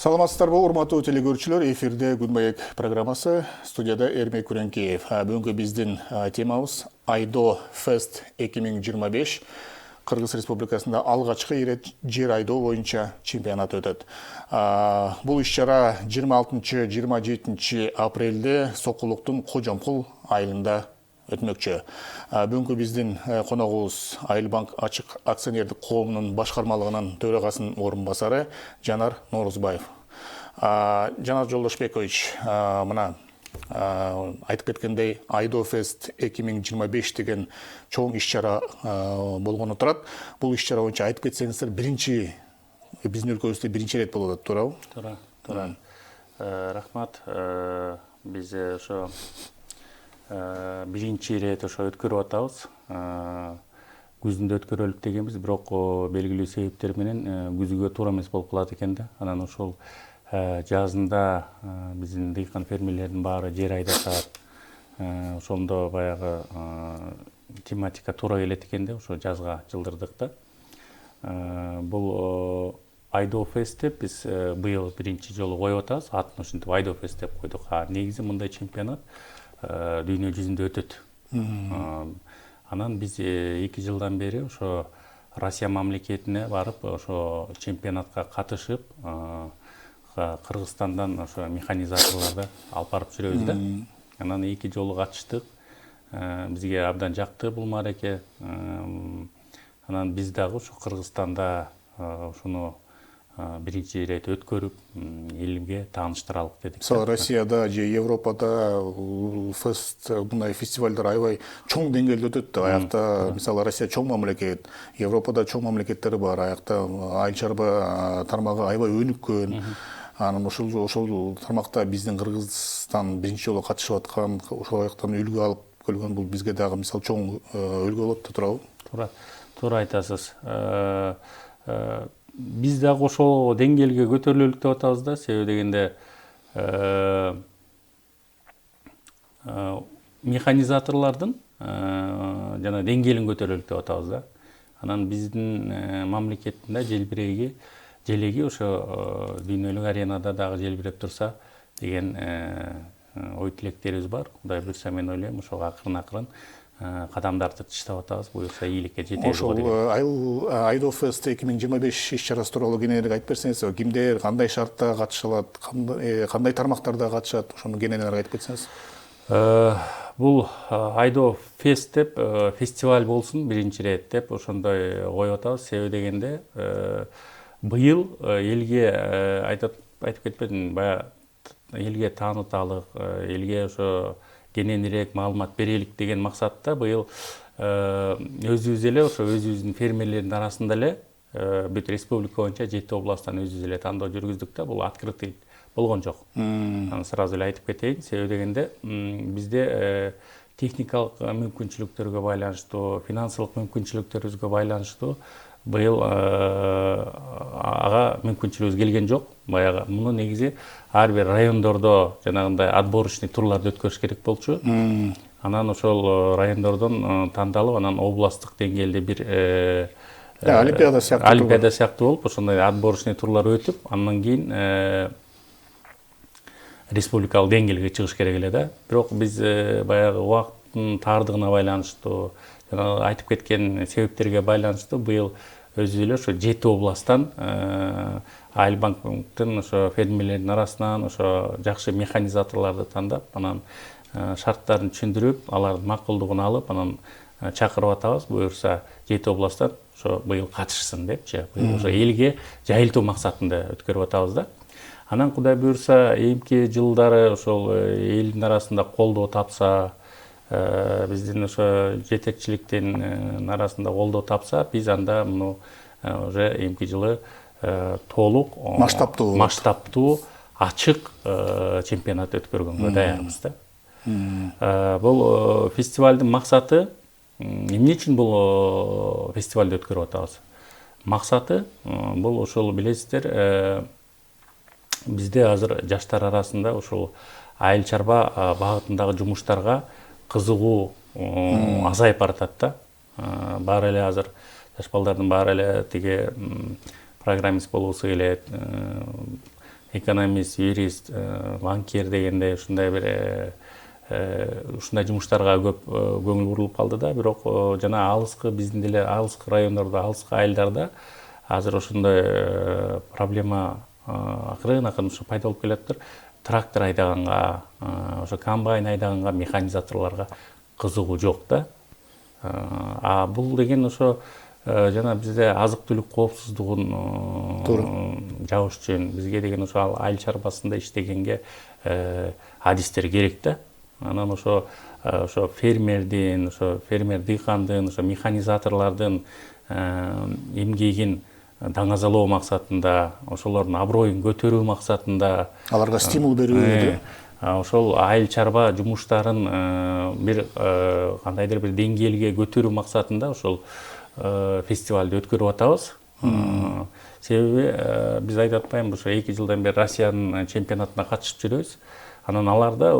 Саламатсыздарбы, урматтуу телекөрүүчүлөр, эфирде Күнбаек программасы, студияда Эрмек Күренкеев. Бүгүнкү биздин темабыз Айдоо Фест 2025. Кыргыз Республикасында алгачкы ирет жер айдоо боюнча чемпионат өтөт. Бул иш-чара 26-27 апрелде Сокулуктун Кожомкул айылында өтмөкчү. Бүгүнкү биздин коногубуз Айылбанк ачык акционердик коомунун башкармалыгынын төрагасынын орун басары Жанар Норузбаев. Жанар Жолдошбекович, мына айтып кеткендей, Айдоо Фест 2025 деген чоң иш-чара болгону турат. Бул иш-чара боюнча айтып кетсеңиздер, биздин өлкөбүздө биринчи ирет болуп атат, туурабы? Туура. Рахмат. Биз ошо биринчи ирет ошо өткөрүп атабыз. Күзүндө өткөрөлүк дегенбиз, бирок белгилүү себептер менен күзгө туура эмес болуп калат экен да. Анан ошол жазында биздин дыйкан фермерлердин баары жер айдашат. Ошондо баягы тематика туура келет экен да, ошо жазга жылдырдык да. Бул Айдоо Фест деп биз быйыл биринчи жолу коюп атабыз. Атын ушинтип Айдоо Фест деп койдук. Негизи мындай чемпионат дүйнө жүзүндө өтөт. Анан биз 2 жылдан бери ошо Россия мамлекетине барып, ошо чемпионатка катышып, Кыргызстандан ошо механизаторларды алып барып жүрөбүз да. Анан 2 жолу катыштык. Бизге абдан жакты бул маареке. Анан биз дагы ошо Кыргызстанда ушуну биринчи ирет өткөрүп, элге тааныштыралык дедик. Россияда же Европада фест мындай фестивалдар аябай чоң деңгээлде өтөт. Аякта мисалы Россия чоң мамлекет, Европада чоң мамлекеттери бар. Аякта айыл чарба тармагы аябай өнүккөн. Анан ошол тармакта биздин Кыргызстан биринчи жолу катышып аткан, ошол аяктан үлгү алып келген, бул бизге дагы мисалы чоң үлгү болот, туурабы? Туура айтасыз. Биз дагы ошол деңгээлге көтөрүлөлүк деп атабыз да. Себеби дегенде механизаторлордун жана деңгээлин көтөрөлүк деп атабыз да. Анан биздин мамлекеттин да желеги ошо дүйнөлүк аренада дагы желбиреп турса деген ой тилектерибиз бар. Кудай буйрса, мен ойлойм, ошого акырын кадамдарды таштап атабыз, буюрса ийгиликке жетебиз. Ошол Айдоо Фест 2025 иш-чарасы тууралуу кененирээк айтып берсеңиз, кимдер кандай шартта катыша алат, кандай тармактарда катышат, ошону кененирээк айтып кетсеңиз. Бул Айдоо Фест деп фестиваль болсун биринчи ирет деп ошондой коюп атабыз. Себеби дегенде быйыл элге айтып кетпедим, баягы элге тааныталык, элге ошо кененирээк маалымат берелик деген максатта быйыл өзүбүз эле ошо өзүбүздүн фермерлердин арасында эле бүт республика боюнча 7 областтан өзүбүз эле тандоо жүргүздүк да. Бул открытый болгон жок. Аны сразу эле айтып кетейин. Себеби дегенде бизде техникалык мүмкүнчүлүктөргө байланыштуу, финансылык мүмкүнчүлүктөрүбүзгө байланыштуу быйыл ага мүмкүнчүлүгүбүз келген жок. Баягы муну негизи ар бир райондордо жанагындай отборочный турларды өткөрүш керек болчу. Анан ошол райондордон тандалып, анан областтык деңгээлде бир олимпиада сыяктуу болуп, ошондой отборочный турлар өтүп, андан кийин республикалык деңгээлге чыгыш керек эле да. Бирок биз баягы убакыттын таардыгына байланыштуу, жана айтып кеткен себептерге байланыштуу быйыл өзүбүз эле ошо 7 областтан Айылбанктын ошо фермерлердин арасынан ошо жакшы механизаторлорду тандап, анан шарттарын түшүндүрүп, алардын макулдугун алып, анан чакырып атабыз. Буюрса 7 областтан ошо быйыл катышсын депчи. Быйыл ошо элге жайылтуу максатында өткөрүп атабыз да. Анан Кудай буюрса, эмки жылдары ошол элдин арасында колдоо тапса, биздин ошо жетекчиликтин арасында колдоо тапса, биз анда муну уже эмки жылы толук масштабтуу ачык чемпионат өткөргөнгө даярбыз да. Бул фестивалдын максаты, эмне үчүн бул фестивалды өткөрүп атабыз? Максаты бул ошол билесиздер, бизде азыр жаштар арасында ошол айыл чарба багытындагы жумуштарга кызыгуу азайып баратат да. Баары эле азыр жаш балдардын баары эле тиги программист болгусу келет, экономист, юрист, банкир дегендей ушундай бир ушундай жумуштарга көп көңүл бурулуп калды да. Бирок жана алыскы биздин деле алыскы райондордо, алыскы айылдарда азыр ошондой проблема акырын ушу пайда болуп келатыр. Трактор айдаганга, ошо комбайн айдаганга, механизаторлорго кызыгуу жок да. А бул деген ошо жана бизде азык-түлүк коопсуздугун жабыш үчүн бизге деген ошо айыл чарбасында иштегенге адистер керек да. Анан ошо фермердин, фермер дыйкандын, механизаторлордун эмгегин даңазалоо максатында, ошолордун аброюн көтөрүү максатында, аларга стимул берүү, ошол айыл чарба жумуштарын бир кандайдыр бир деңгээлге көтөрүү максатында ошол фестивалды өткөрүп атабыз. Себеби биз айтып атпаймынбы, ошо 2 жылдан бери Россиянын чемпионатына катышып жүрөбүз. Анан аларда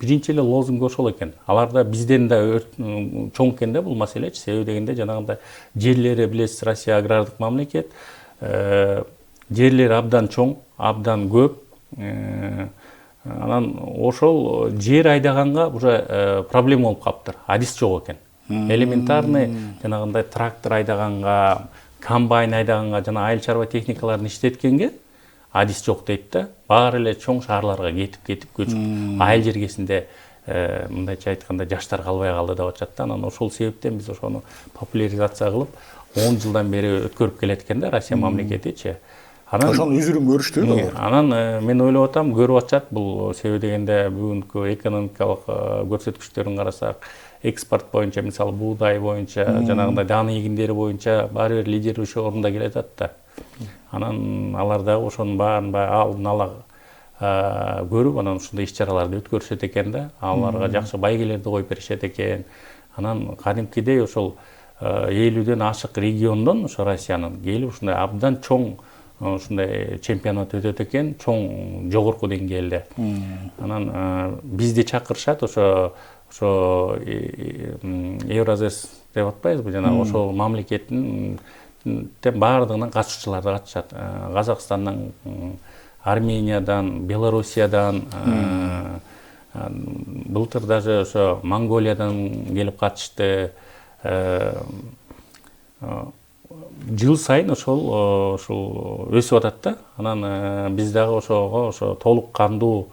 биринчи эле лозунг ошол экен. Аларда бизден да чоң экен да бул маселечи. Себеби дегенде жанагындай жерлери билесиз, Россия агрардык мамлекет. Жерлери абдан чоң, абдан көп. Анан ошол жер айдаганга уже проблема болуп калыптыр. Адис жок экен. Элементарный жанагындай трактор айдаганга, комбайн айдаганга, жана айыл чарба техникаларын иштеткенге адис жок дейт да. Баары эле чоң шаарларга кетип көчүп, айыл жергесинде мындайча айтканда жаштар калбай калды деп атышат да. Анан ошол себептен биз ошону популяризация кылып 10 жылдан бери өткөрүп келет экен да Россия мамлекетичи. Ошону үзүрүн көрүштү. Анан мен ойлоп атам, көрүп атышат бул. Себеби дегенде бүгүнкү экономикалык көрсөткүчтөрүн карасак, экспорт боюнча, мисалы буудай боюнча, жанагындай дан эгиндери боюнча баары бир лидирующий орунда келатат да. Анан алар дагы ошонун баарын алдын ала көрүп, анан ушундай иш-чараларды өткөрүшөт экен да. Аларга жакшы байгелерди коюп беришет экен. Анан кадимкидей ошол 50ден ашык региондон ошо Россиянын келип ушундай абдан чоң ушундай чемпионат өтөт экен, чоң жогорку деңгээлде. Анан бизди чакырышат ошо Евразес деп атпайбызбы, жана ошол мамлекеттин баардыгынан катышуучуларды катышат. Казакстандан, Армениядан, Белоруссиядан, былтыр даже ошо Монголиядан келип катышты. Жыл сайын ошол өсүп атат да. Анан биз дагы ошо толук кандуу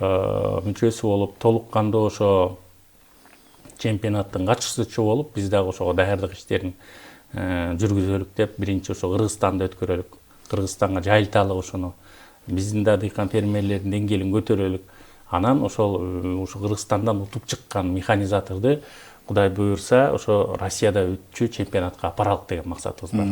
мүчөсү болуп, толук кандуу ошо чемпионаттын катышуучусу болуп, биз дагы ошого даярдык иштерин жүргүзөлүк деп, биринчи ошо Кыргызстанды өткөрөлүк. Кыргызстанга жайылталык ошону. Биздин да дыйкан фермерлердин деңгээлин көтөрөлүк. Анан ошол Кыргызстандан утуп чыккан механизаторду Кудай буйрса, ошо Россияда өтчү чемпионатка апаралык деген максатыбыз бар.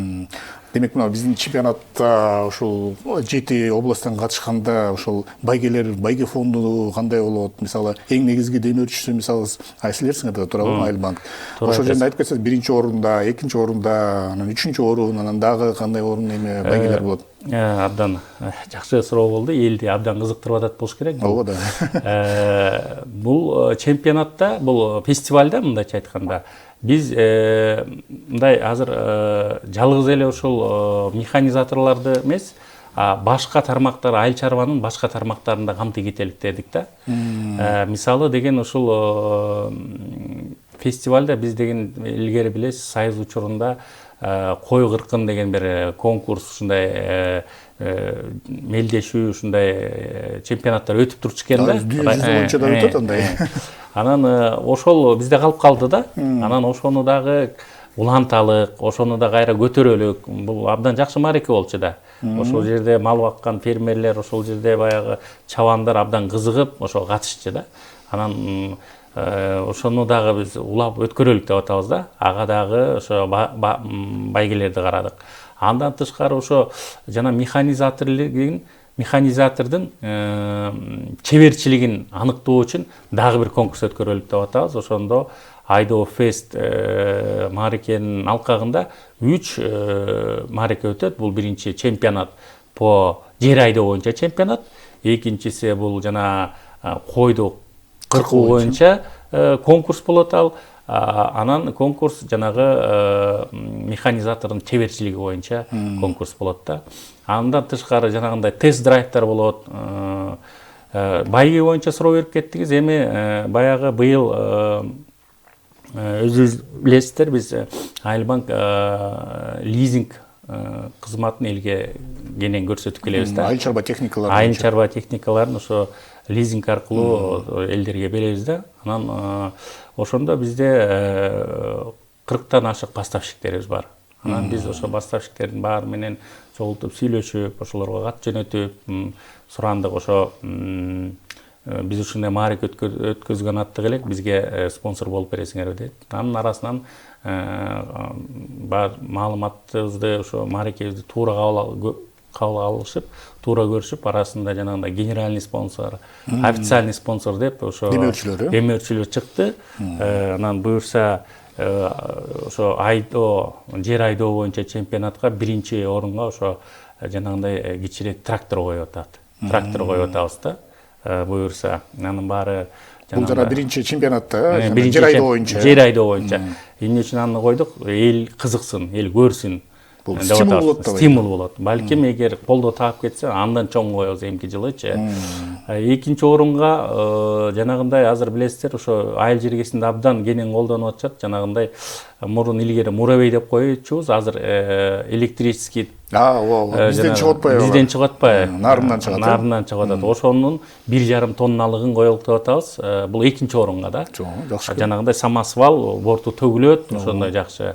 Демек, мына биздин чемпионатта ошол 7 областтан катышканда ошол байге фонду кандай болот? Мисалы, эң негизги демөөрчүсү мисалы силерсиңер туурабы, Айылбанк. Ошол жерде айтып кетсеңиз, 1-чи орунда, 2-чи орунда, анан 3-чү орун, анан дагы кандай орун байгелер болот? Абдан жакшы суроо болду. Элди абдан кызыктырып атат болуш керек. Ооба да. Бул чемпионатта, бул фестивалда мындайча айтканда биз мындай азыр жалгыз эле ошол механизаторлорду эмес, башка тармактар, айыл чарбанын башка тармактарында камтый кетелик дедик да. Мисалы деген ушул фестивалда биз деген илгери билесиз, Союз учурунда кой кыркын деген бир конкурс, ушундай мелдешүү, ушундай чемпионаттар өтүп турчу экен да. Дүйнө жүзү боюнча да өтөт андай. Анан ошол бизде калып калды да. Анан ошону дагы уланталык, ошону да кайра көтөрөлүк. Бул абдан жакшы маареке болчу да. Ошол жерде мал баккан фермерлер, ошол жерде баягы чабандар абдан кызыгып ошо катышчу да. Анан ошону дагы биз улап өткөрөлүк деп атабыз да. Ага дагы ошо байгелерди карадык. Андан тышкары ошо жана механизатордун чеберчилигин аныктоо үчүн дагы бир конкурс өткөрөлүк деп атабыз. Ошондо Айдо Фест маарекенин алкагында 3 маареке өтөт. Бул биринчи чемпионат по жер айдоо боюнча чемпионат, экинчиси бул жана койду кыркуу боюнча конкурс болот ал. Анан конкурс жанагы механизатордун чеберчилиги боюнча конкурс болот да. Андан тышкары жанагындай тест драйвтар болот. Байги боюнча суроо берип кеттиңиз. Эми баягы быйыл өзүңүз билесиздер, биз Айлбанк лизинг кызматын элге кенен көрсөтүп келебиз да. Айыл чарба техникаларын. Айыл чарба техникаларын ошо лизинг аркылуу элдерге беребиз да. Анан ошондо бизде 40тан ашык поставщиктерибиз бар. Анан биз ошо поставщиктердин баары менен чогултуп сүйлөшүп, ошолорго кат жөнөтүп, сурандык ошо биз ушундай маарик өткөзгөн аттык элек бизге спонсор болуп бересиңерби дейт. Анын арасынан бар маалыматыбызды ошо маарикебизди туура кабыл алышып, туура көрүшүп, арасында жанагындай генеральный спонсор, официальный спонсор деп ошо демөөрчүлөр чыкты. Анан буюрса ошо жер айдоо боюнча чемпионатка биринчи орунга ошо жанагындай кичирээк трактор коюп атат. Трактор коюп атабыз да. Буюрса, анын баары бул жана биринчи чемпионатта жер айдоо боюнча. Жер айдоо боюнча. Эмне үчүн аны койдук? Эл кызыксын, эл көрсүн. Бул стимул болот да. Стимул болот. Балким эгер колдо таап кетсе, андан чоң коебуз эмки жылычы. Экинчи орунга жанагындай азыр билесиздер, ошо айыл жергесинде абдан кенен колдонуп атышат. Жанагындай мурун илгери муравей деп коючубуз, азыр электрический бизден чыгып атпайбы? Бизден чыгып атпайбы? Нарындан чыгат. Нарындан чыгып атат. Ошонун 1,5 тонналыгын коелуп атабыз. Бул экинчи орунга да. Жакшы. Жанагындай самосвал, борту төгүлөт, ошондой жакшы.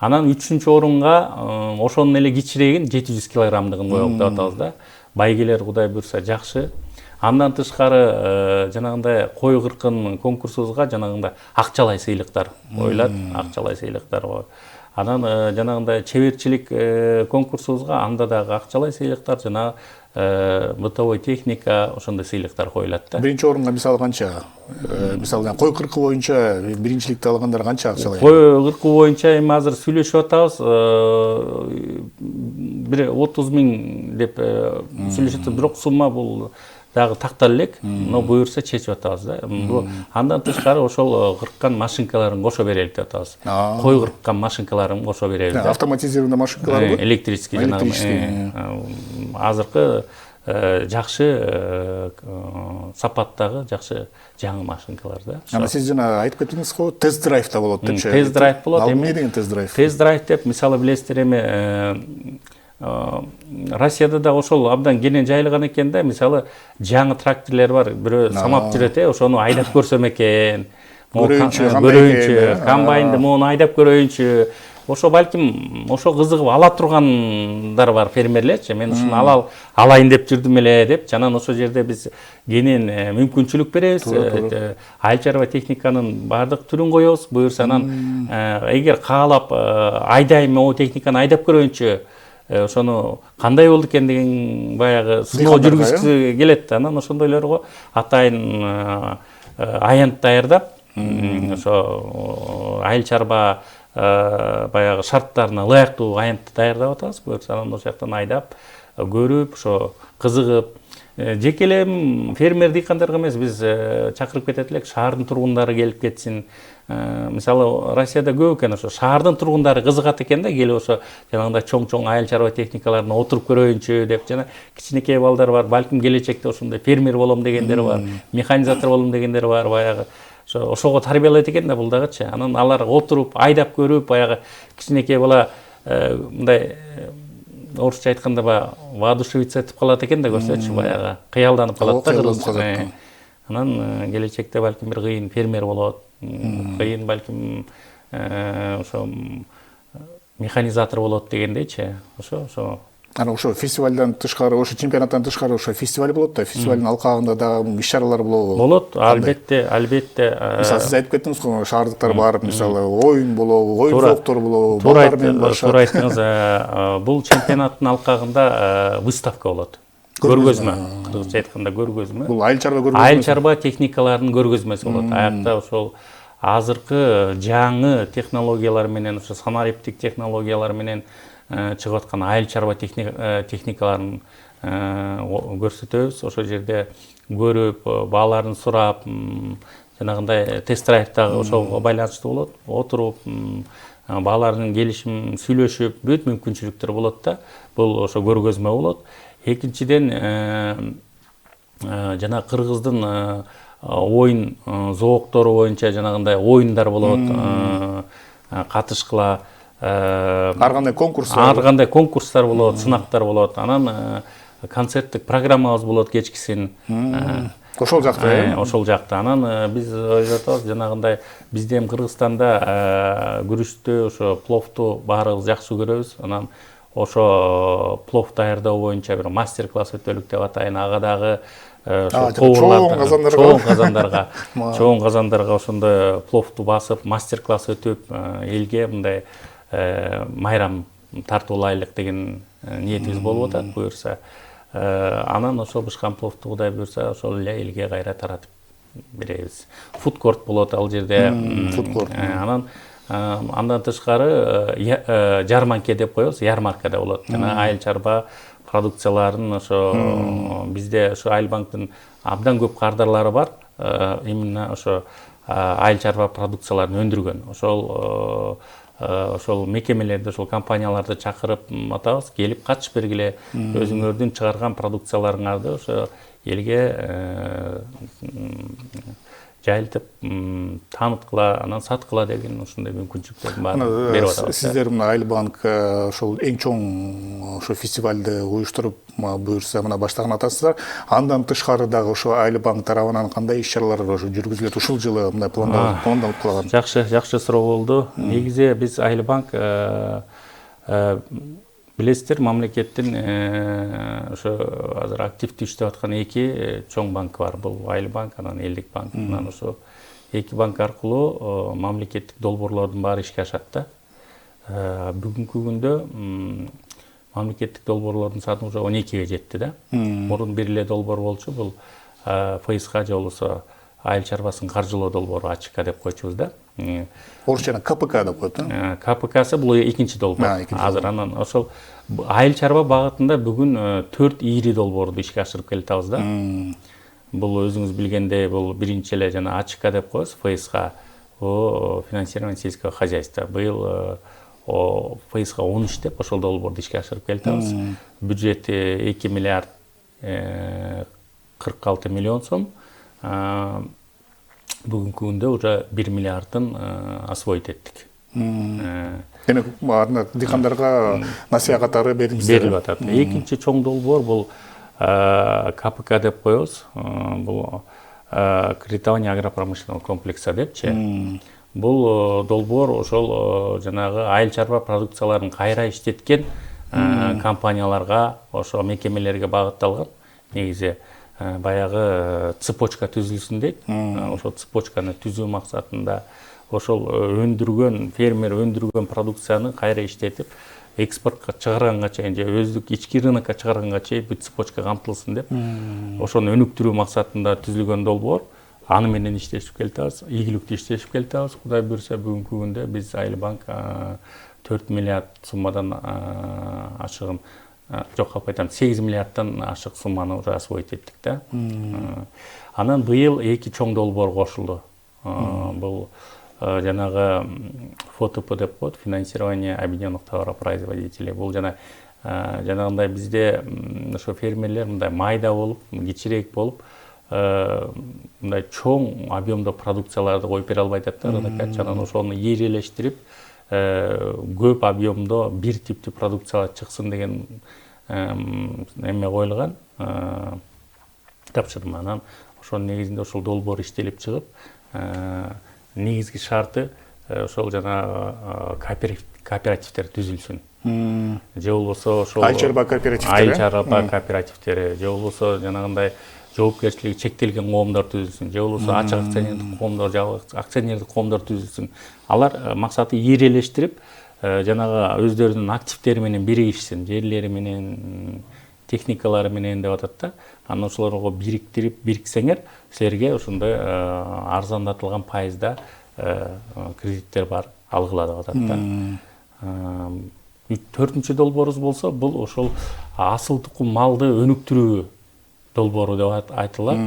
Анан 3-чү орунга ошонун эле кичирегин 700 килограммдыгын коелуп атабыз да. Байгелер Кудай буйрса жакшы. Андан тышкары жанагындай кой кыркын конкурсубузга жанагындай акчалай сыйлыктар коюлат, акчалай сыйлыктар. Анан жанагындай чеберчилик конкурсубузга анда дагы акчалай сыйлыктар, жана бытовой техника ошондой сыйлыктар коюлат да. Биринчи орунга мисалы канча? Мисалы кой кыркы боюнча биринчиликти алгандар канча акчалай? Кой кыркы боюнча эми азыр сүйлөшүп атабыз. Бир 30 000 деп сүйлөшүп атабыз, бирок сумма бул дагы тактал элек, но буюрса чечип атабыз да. Андан тышкары ошол кырккан машинкаларын кошо берелик деп атабыз. Кой кырккан машинкаларын кошо беребиз да. Автоматизированный машинкаларбы? Электрический жанагы. Азыркы жакшы сапаттагы жакшы жаңы машинкалар да. Ана сиз жана айтып кеттиңиз го, тест драйв да болот депчи. Тест драйв болот. Эмне деген тест драйв? Тест драйв деп мисалы билесиздер, эми Россияда да ошол абдан кенен жайылган экен да. Мисалы жаңы тракторлор бар, бирөө самап жүрөт, ошону айдап көрсөм экен. Көрөйүнчү, комбайнды мону айдап көрөйүнчү. Ошо балким ошо кызыгып ала тургандар бар, фермерлерчи. Мен ушуну алайын деп жүрдүм эле деп, жанан ошол жерде биз кенен мүмкүнчүлүк беребиз. Айыл чарба техниканын баардык түрүн коебуз. Буюрса анан эгер каалап айдайм, могу техниканы айдап көрөйүнчү, ошону кандай болду экен деген баягы сыноо жүргүзгүсү келет. Анан ошондойлорго атайын аянт даярдап, ошо айыл чарба баягы шарттарына ылайыктуу аянтты даярдап атабыз. Буюрса анан ошол жактан айдап көрүп, ошо кызыгып, жеке эле фермер дыйкандарга эмес, биз чакырып кетет элек, шаардын тургундары келип кетсин. Мисалы Россияда көп экен, ошо шаардын тургундары кызыгат экен да, келип ошо жанагындай чоң айыл чарба техникаларына отуруп көрөйүнчү деп, жана кичинекей балдар бар, балким келечекте ошондой фермер болом дегендер бар, механизатор болом дегендер бар, баягы ошого тарбиялайт экен да бул дагычы. Анан алар отуруп, айдап көрүп, баягы кичинекей бала мындай орусча айтканда баягы воодушевиться этип калат экен да, көрсөчү, баягы кыялданып калат да. Анан келечекте балким бир кыйын фермер болот, кыйын балким ошо механизатор болот дегендейчи. Ошо Ана ошо фестивалдан тышкары, ошо чемпионаттан тышкары ошо фестиваль болот да, фестивалдын алкагында дагы иш-чаралар болобу? Болот, албетте. Мисалы сиз айтып кеттиңиз го, шаардыктар барып, мисалы оюн болобу, оюн зооктор болобу, балдар менен барышат. Туура айттыңыз. Бул чемпионаттын алкагында выставка болот. Көргөзмө, кыргызча айтканда көргөзмө. Бул айыл чарба көргөзмөсү. Айыл чарба техникаларынын көргөзмөсү болот. Аякта ошол азыркы жаңы технологиялар менен, ошо санариптик технологиялар менен чыгып аткан айыл чарба техникаларын көрсөтөбүз. Ошол жерде көрүп, бааларын сурап, жанагындай тест драйвдагы ошого байланыштуу болот. Отуруп, баалардын келишим сүйлөшүп бүт мүмкүнчүлүктөр болот да. Бул ошо көргөзмө болот. Экинчиден жана кыргыздын оюн зооктору боюнча жанагындай оюндар болот. Катышкыла ар кандай конкурстар болот, сынактар болот. Анан концерттик программабыз болот кечкисин. Ошол жакта. Ошол жакта. Анан биз ойлоп атабыз, жанагындай бизде эми Кыргызстанда күрүштү, ошо пловту баарыбыз жакшы көрөбүз. Анан ошо плов даярдоо боюнча бир мастер-класс өтөлүк деп атайын. Ага дагы чоң казандарга ошондой пловту басып, мастер-класс өтүп, элге мындай майрам тартуулайлык деген ниетибиз болуп атат, буюрса. Анан ошол бышкан пловту Кудай буюрса, ошол эле элге кайра таратып беребиз. Фудкорт болот ал жерде. Анан андан тышкары жарманке деп коебуз, ярмарка да болот. Жана айыл чарба продукцияларын ошо бизде ошо Айыл банктын абдан көп кардарлары бар. Именно ошо айыл чарба продукцияларын өндүргөн. Ошол мекемелерди, ошол компанияларды чакырып атабыз, келип катышып бергиле, өзүңөрдүн чыгарган продукцияларыңарды ошо элге жайылтып тааныткыла, анан саткыла деген ушундай мүмкүнчүлүктөрдүн баарын берип атабыз. Сиздер мына Айыл банк ошол эң чоң ошо фестивалды уюштуруп буюрса мына баштаган атасыздар. Андан тышкары дагы ошо Айыл банк тарабынан кандай иш-чаралар ошо жүргүзүлөт ушул жылы мындай пландалып калган? Жакшы суроо болду. Негизи биз Айыл банк билесиздер, мамлекеттин ошо азыр активдүү иштеп аткан эки чоң банк бар. Бул Айыл банк, анан Элдик банк. Анан ошо эки банк аркылуу мамлекеттик долбоорлордун баары ишке ашат да. Бүгүнкү күндө мамлекеттик долбоорлордун саны уже 12ге жетти да. Мурун бир эле долбоор болчу, бул ФСК же болбосо айыл чарбасын каржылоо долбоору АЧК деп койчубуз да. Орусча КПК деп коет. КПКсы бул экинчи долбоор. Азыр анан ошол айыл чарба багытында бүгүн 4 ири долбоорду ишке ашырып келатабыз да. Бул өзүңүз билгендей, бул биринчи эле жана АЧК деп коебуз, ФСК, финансирование сельского хозяйства. Быйыл ФСК 13 деп ошол долбоорду ишке ашырып келатабыз. Бюджети 2 миллиард 46 миллион сом. Бүгүнкү күндө уже 1 миллиардын освоить эттик. Демек, дыйкандарга насыя катары берилип атат. Экинчи чоң долбоор бул КПК деп коебуз. Бул кредитование агропромышленного комплекса депчи. Бул долбоор ошол жанагы айыл чарба продукцияларын кайра иштеткен компанияларга, ошо мекемелерге багытталган. Негизи баягы цепочка түзүлсүн дейт. Ошол цепочканы түзүү максатында ошол фермер өндүргөн продукцияны кайра иштетип, экспортко чыгарганга чейин же өздүк ички рынокко чыгарганга чейин бүт цепочка камтылсын деп, ошону өнүктүрүү максатында түзүлгөн долбоор. Аны менен иштешип келатабыз, ийгиликтүү иштешип келатабыз. Кудай буюрса, бүгүнкү күндө биз Айыл банк 4 миллиард суммадан ашыгын, жок калп айтам, 8 миллиардтан ашык сумманы уже освоить эттик да. Анан быйыл эки чоң долбоор кошулду. Бул жанагы ФОТП деп коет, финансирование объединенных товаропроизводителей. Бул жанагындай бизде ошо фермерлер мындай майда болуп, кичирээк болуп, мындай чоң объемдо продукцияларды коюп бере албай атат да, рынокко. Анан ошону ийрелештирип, көп объемдо бир типтүү продукциялар чыксын деген эме коюлган, тапшырма. Анан ошонун негизинде ошол долбоор иштелип чыгып, негизги шарты ошол жанагы кооперативдер түзүлсүн. Же болбосо ошол айыл чарба кооперативдери, же болбосо жанагындай жоопкерчилиги чектелген коомдор түзүлсүн, же болбосо ачык акционердик коомдор, же акционердик коомдор түзүлсүн. Алар максаты ийрелештирип, жанагы өздөрүнүн активдери менен биригишсин, жерлери менен, техникалары менен деп атат да. Анан ошолорго бириксеңер, силерге ошондой арзандатылган пайызда кредиттер бар, алгыла деп атат да. Төртүнчү долбоорубуз болсо, бул ошол асыл тукум малды өнүктүрүү долбоору деп айтылат.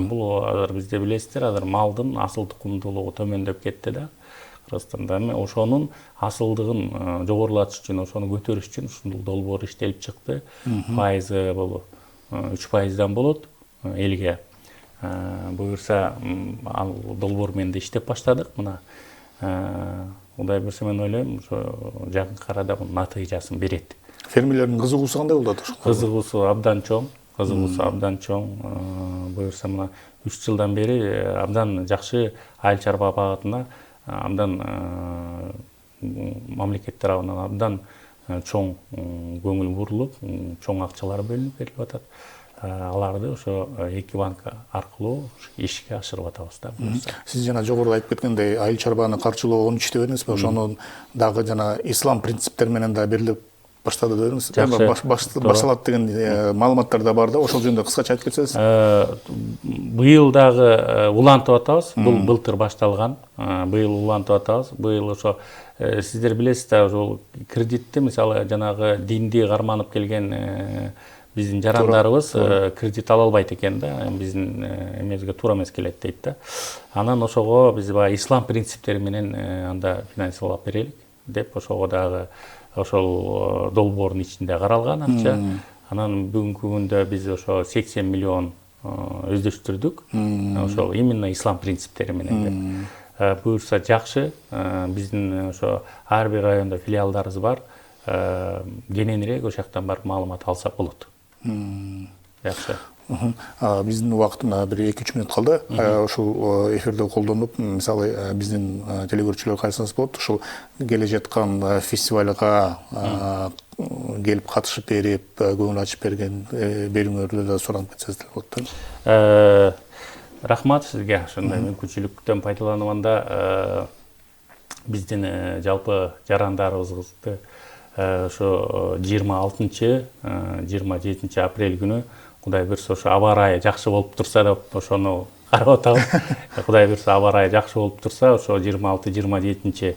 Бул азыр бизде билесиздер, азыр малдын асыл тукумдуулугу төмөндөп кетти да. Кыргызстанда. Ошонун асылдыгын жогорулатыш үчүн, ошону көтөрүш үчүн ушул долбоор иштелип чыкты. Пайызы бул 3%дан болот элге. Буюрса, ал долбоор менен да иштеп баштадык. Мына Кудай буйрса, мен ойлойм, ошо жакынкы арада бунун натыйжасын берет. Фермерлердин кызыгуусу кандай болот ошо? Кызыгуусу абдан чоң. Буюрса, мына 3 жылдан бери абдан жакшы айыл чарба багытына абдан мамлекет тарабынан абдан чоң көңүл бурулуп, чоң акчалар бөлүнүп берилип атат. Аларды ошо 2 банка аркылуу ишке ашырып атабыз да. Сиз жана жогоруда айтып кеткендей, айыл чарбаны каржылоо онун иштеп эмеспи? Ошонун дагы жана ислам принциптери менен да берилип баштады дедиңиз. Башталат деген маалыматтар да бар да, ошол жөнүндө кыскача айтып кетсеңиз. Быйыл дагы улантып атабыз. Бул былтыр башталган. Быйыл улантып атабыз. Быйыл ошо сиздер билесиз да, ошол кредитти, мисалы, жанагы динди карманып келген биздин жарандарыбыз кредит ала албайт экен да, биздин эмебизге туура эмес келет дейт да. Анан ошого биз баягы ислам принциптери менен анда финансиялап берелик деп, ошого дагы ошол долбоордун ичинде каралган акча. Анан бүгүнкү күндө биз ошо 80 миллион өздөштүрдүк. Ошол именно ислам принциптери менен деп. Буюрса жакшы, биздин ошо ар бир райондо филиалдарыбыз бар. Кененирээк ошол жактан барып маалымат алса болот. Жакшы. Биздин убактыбыз бир 2-3 мүнөт калды. Ушул эфирде колдонуп, мисалы, биздин телекөрүүчүлөр кайсыңыз болот, ушул келе жаткан фестивалга келип катышып берип, көңүл ачып берүүңөрдү да суранып кетсеңиз болот да. Рахмат сизге. Ошондой мүмкүнчүлүктөн пайдаланып анда биздин жалпы жарандарыбызды ошо 26-27 апрель күнү, Кудай буйрса, ошо аба ырайы жакшы болуп турса деп ошону карап атабыз. Кудай буйрса, аба ырайы жакшы болуп турса, ошо 26-27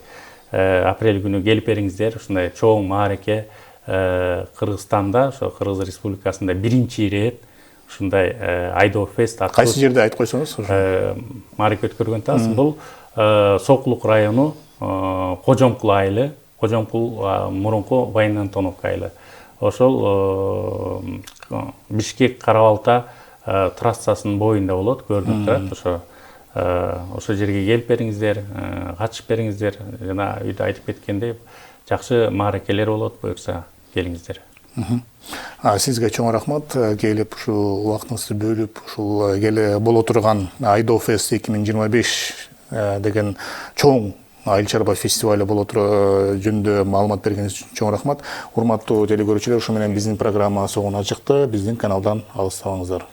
апрель күнү келип бериңиздер. Ушундай чоң маареке Кыргызстанда, ошо Кыргыз Республикасында биринчи ирет ушундай Айдоо фест аркылуу. Кайсы жерде айтып койсоңуз? Маареке өткөргөн атабыз. Бул Сокулук району Кожомкул айылы, Кожомкул мурунку Вайын Антоновка айылы. Ошол Бишкек Карабалта трассасынын боюнда болот, көрүнүп турат. Ошо жерге келип бериңиздер, катышып бериңиздер. Жана үйдө айтып кеткендей, жакшы маарекелер болот, буюрса келиңиздер. Сизге чоң рахмат, келип ушул убактыңызды бөлүп, ушул келе боло турган Айдоо фест 2025 деген чоң айыл чарба фестивалы боло жөнүндө маалымат бергениңиз үчүн чоң рахмат. Урматтуу телекөрүүчүлөр, ушу менен биздин программа соңуна чыкты. Биздин каналдан алыстабаңыздар.